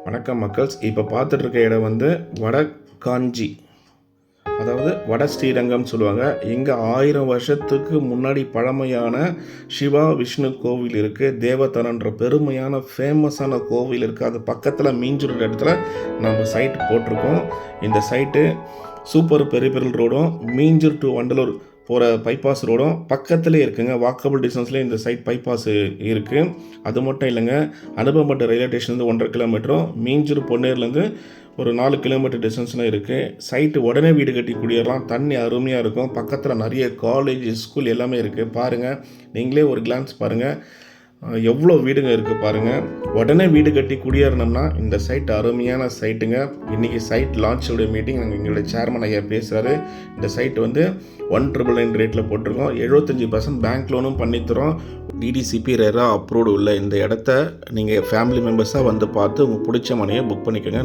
வணக்கம் மக்கள்ஸ். இப்போ பார்த்துட்டு இருக்க இடம் வந்து வடகாஞ்சி, அதாவது வட ஸ்ரீரங்கம் சொல்லுவாங்க. இங்கே 1000 வருஷத்துக்கு முன்னாடி பழமையான சிவா விஷ்ணு கோவில் இருக்குது. தேவதனன்ற பெருமையான ஃபேமஸான கோவில் இருக்குது. அது பக்கத்தில் மீஞ்சூர் இடத்துல நம்ம சைட் போட்டிருக்கோம். இந்த சைட்டு சூப்பர் பெரிபெரல் ரோடும் மீஞ்சூர் டு வண்டலூர் போகிற பைபாஸ் ரோடும் பக்கத்துலேயே இருக்குங்க. வாக்கபிள் டிஸ்டன்ஸ்லேயே இந்த சைட் பைபாஸ் இருக்குது. அது மட்டும் இல்லைங்க, அனுபவப்பட்ட ரயில்வே ஸ்டேஷன்லேருந்து 1.5 கிலோமீட்டரும், மீஞ்சூர் பொன்னேர்லேருந்து ஒரு 4 கிலோமீட்டர் டிஸ்டன்ஸ்லாம் இருக்குது. சைட்டு உடனே வீடு கட்டி குடியேறலாம். தண்ணி அருமையாக இருக்கும். பக்கத்தில் நிறைய காலேஜ் ஸ்கூல் எல்லாமே இருக்குது. பாருங்கள், நீங்களே ஒரு கிளான்ஸ் பாருங்கள், எவ்வளோ வீடுங்க இருக்குது பாருங்கள். உடனே வீடு கட்டி குடியேறணும்னா இந்த சைட் அருமையான சைட்டுங்க. இன்றைக்கி சைட் லான்ச்சோடைய மீட்டிங் எங்களுடைய சேர்மன் ஐயா பேசுகிறாரு. இந்த சைட் வந்து 1,999 ரேட்டில் போட்டிருக்கோம். 75% பேங்க் லோனும் பண்ணித்தரோம். டிடிசிபி ரெரா அப்ரூவ்டு உள்ள இந்த இடத்த நீங்கள் ஃபேமிலி மெம்பர்ஸாக வந்து பார்த்து உங்களுக்கு பிடிச்ச மனையை புக் பண்ணிக்கோங்க.